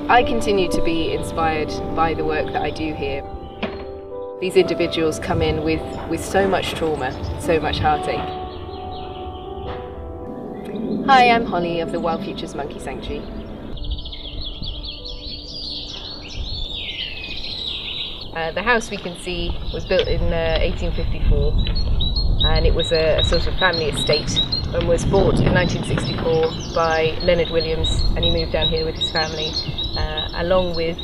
I continue to be inspired by the work that I do here. These individuals come in with so much trauma, so much heartache. Hi, I'm Holly of the Wild Futures Monkey Sanctuary. The house we can see was built in 1854, and it was a sort of family estate and was bought in 1964 by Leonard Williams, and he moved down here with his family along with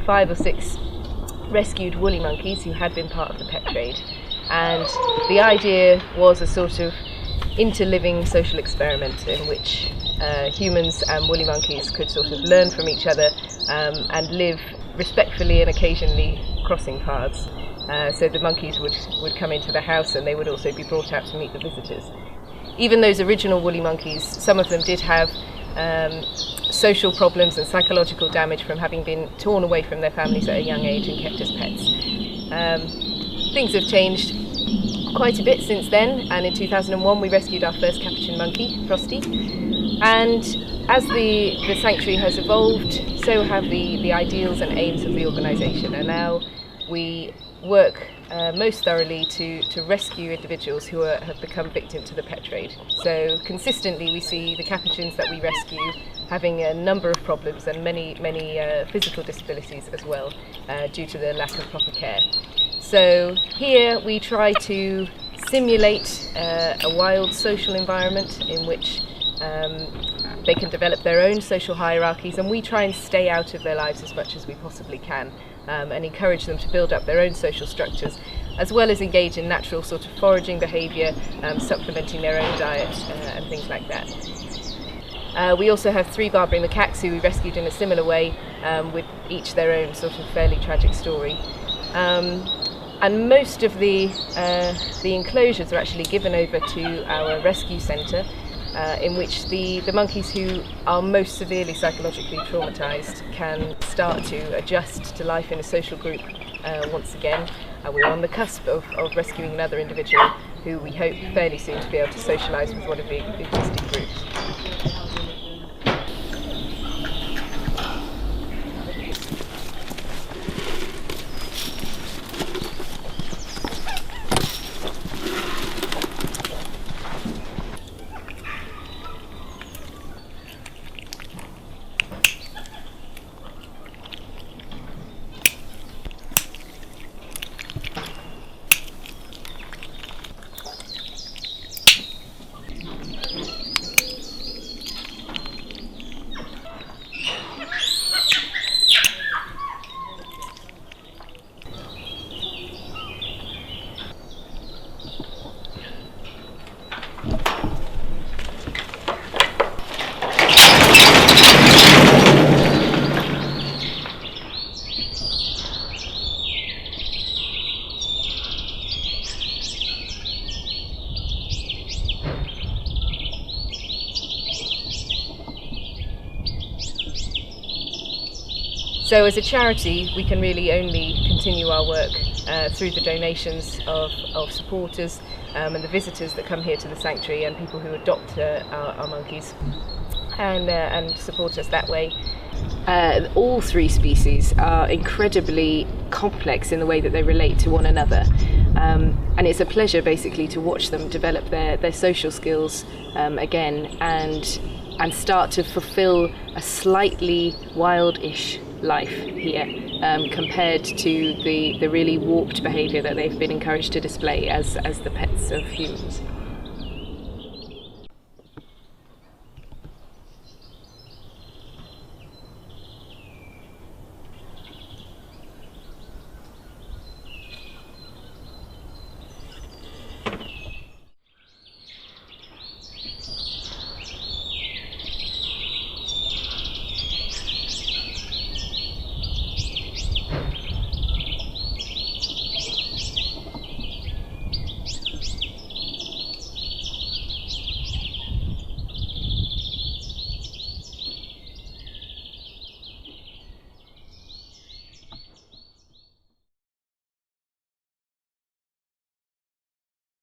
5 or 6 rescued woolly monkeys who had been part of the pet trade. And the idea was a sort of interliving social experiment in which humans and woolly monkeys could sort of learn from each other and live respectfully and occasionally crossing paths. So the monkeys would come into the house, and they would also be brought out to meet the visitors. Even those original woolly monkeys, some of them did have social problems and psychological damage from having been torn away from their families at a young age and kept as pets. Things have changed quite a bit since then, and in 2001 we rescued our first capuchin monkey, Frosty. And as the sanctuary has evolved, so have the ideals and aims of the organisation, and now we work most thoroughly to rescue individuals who have become victim to the pet trade. So consistently we see the capuchins that we rescue having a number of problems and many physical disabilities as well due to the lack of proper care. So here we try to simulate a wild social environment in which they can develop their own social hierarchies, and we try and stay out of their lives as much as we possibly can and encourage them to build up their own social structures, as well as engage in natural sort of foraging behaviour, supplementing their own diet and things like that. We also have 3 Barbary macaques who we rescued in a similar way, with each their own sort of fairly tragic story. And most of the enclosures are actually given over to our rescue centre, in which the monkeys who are most severely psychologically traumatised can start to adjust to life in a social group once again. We're on the cusp of rescuing another individual who we hope fairly soon to be able to socialise with one of the existing groups. So as a charity, we can really only continue our work through the donations of supporters and the visitors that come here to the sanctuary, and people who adopt our monkeys and support us that way. All 3 species are incredibly complex in the way that they relate to one another, and it's a pleasure basically to watch them develop their social skills again and start to fulfill a slightly wildish life here compared to the really warped behaviour that they've been encouraged to display as the pets of humans.